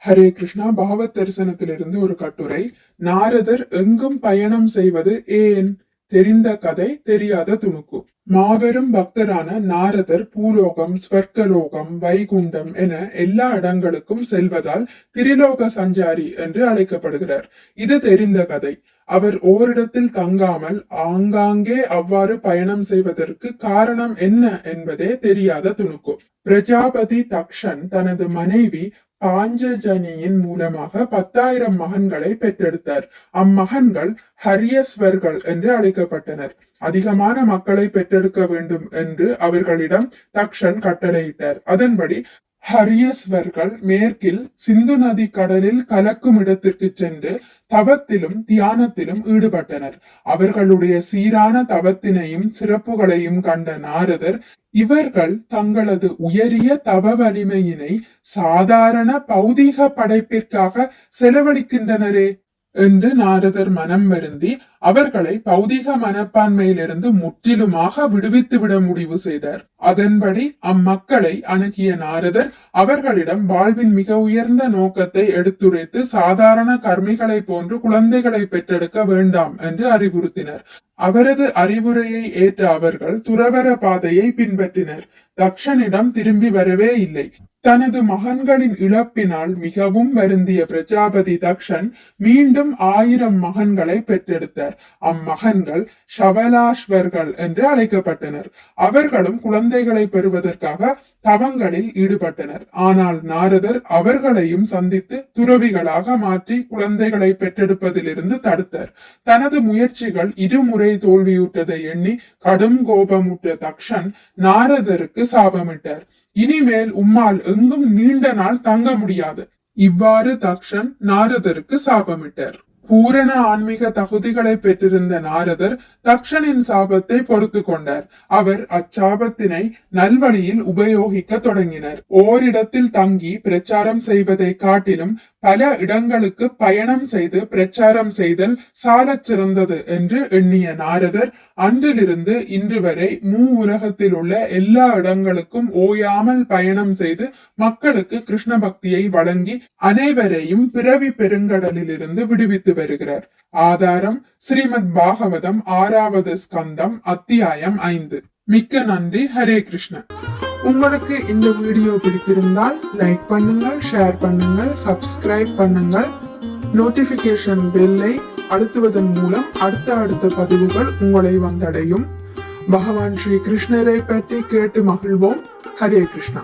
ஹரே கிருஷ்ணா. பகவத் தரிசனத்திலிருந்து ஒரு கட்டுரை. நாரதர் எங்கும் பயணம் செய்வது ஏன்? தெரிந்த கதை தெரியாத துணுக்கு. மாபெரும் பக்தரான நாரதர் பூலோகம், ஸ்வர்க்கலோகம், வைகுண்டம் என எல்லா இடங்களுக்கும் செல்வதால் திரிலோக சஞ்சாரி என்று அழைக்கப்படுகிறார். இது தெரிந்த கதை. அவர் ஓரிடத்தில் தங்காமல் ஆங்காங்கே அவ்வாறு பயணம் செய்வதற்கு காரணம் என்ன என்பதே தெரியாத துணுக்கு. பிரஜாபதி தக்ஷன் தனது மனைவி பாஞ்சஜனியின் மூலமாக 10,000 மகன்களை பெற்றெடுத்தார். அம்மகன்கள் ஹரியஸ்வர்கள் என்று அழைக்கப்பட்டனர். அதிகமான மக்களை பெற்றெடுக்க வேண்டும் என்று அவர்களிடம் தக்ஷன் கட்டளையிட்டார். அதன்படி ஹரியஸ்வர்கள் மேற்கில் சிந்து நதி கடலில் கலக்கும் இடத்திற்கு சென்று தவத்திலும் தியானத்திலும் ஈடுபட்டனர். அவர்களுடைய சீரான தவத்தினையும் சிறப்புகளையும் கண்ட நாரதர், இவர்கள் தங்களது உயரிய தவ வலிமையினை சாதாரண பௌதீக படைப்பிற்காக செலவழிக்கின்றனரே என்று நாரதர் மனம் வருந்தி அவர்களை பௌதிக மனப்பான்மையிலிருந்து முற்றிலுமாக விடுவித்து விட முடிவு செய்தார். அதன்படி அம்மக்களை அணுகிய நாரதர் அவர்களிடம் வாழ்வின் மிக உயர்ந்த நோக்கத்தை எடுத்துரைத்து சாதாரண கர்மிகளை போன்று குழந்தைகளை பெற்றெடுக்க வேண்டாம் என்று அறிவுறுத்தினர். அவரது அறிவுரையை ஏற்ற அவர்கள் துறவற பாதையை பின்பற்றினர். தக்ஷனிடம் திரும்பி வரவே இல்லை. தனது மகன்களின் இழப்பினால் மிகவும் வருந்திய பிரஜாபதி தக்ஷன் மீண்டும் 1000 மகன்களை பெற்றெடுத்தார். அம்மகன்கள் ஷவலாஸ்வர்கள் என்று அழைக்கப்பட்டனர். அவர்களும் குழந்தைகளை பெறுவதற்காக தவங்களில் ஈடுபட்டனர். ஆனால் நாரதர் அவர்களையும் சந்தித்து துறவிகளாக மாற்றி குழந்தைகளை பெற்றெடுப்பதிலிருந்து தடுத்தார். தனது முயற்சிகள் இருமுறை தோல்வியுற்றதை எண்ணி கடும் கோபமுற்ற தக்ஷன் நாரதருக்கு சாபமிட்டார். இனிமேல் உம்மால் எங்கும் நீண்ட நாள் தங்க முடியாது. இவ்வாறு தக்ஷன் நாரதருக்கு சாபமிட்டார். பூரண ஆன்மீக தகுதிகளை பெற்றிருந்த நாரதர் தக்ஷனின் சாபத்தை பொறுத்து கொண்டார். அவர் அச்சாபத்தினை நல்வழியில் உபயோகிக்க தொடங்கினர். ஓரிடத்தில் தங்கி பிரச்சாரம் செய்வதை காட்டிலும் பல இடங்களுக்கு பயணம் செய்து பிரச்சாரம் செய்தல் சாலச் சிறந்தது என்று எண்ணிய நாரதர் அன்றிலிருந்து இன்று வரை உலகத்தில் உள்ள எல்லா இடங்களுக்கும் ஓயாமல் பயணம் செய்து மக்களுக்கு கிருஷ்ண பக்தியை வழங்கி அனைவரையும் பிறவி பெருங்கடலில் இருந்து விடுவித்து வருகிறார். ஆதாரம் ஸ்ரீமத் பாகவதம் 6வது ஸ்கந்தம் அத்தியாயம் 5. மிக்க நன்றி. ஹரே கிருஷ்ணா. உங்களுக்கு இந்த வீடியோ பிடித்திருந்தால் லைக் பண்ணுங்கள், ஷேர் பண்ணுங்கள், சப்ஸ்கிரைப் பண்ணுங்கள். நோட்டிபிகேஷன் பெல்லை அழுத்துவதன் மூலம் அடுத்த பதிவுகள் உங்களை வந்தடையும். பகவான் ஸ்ரீ கிருஷ்ணரை பற்றி கேட்டு மகிழ்வோம். ஹரே கிருஷ்ணா.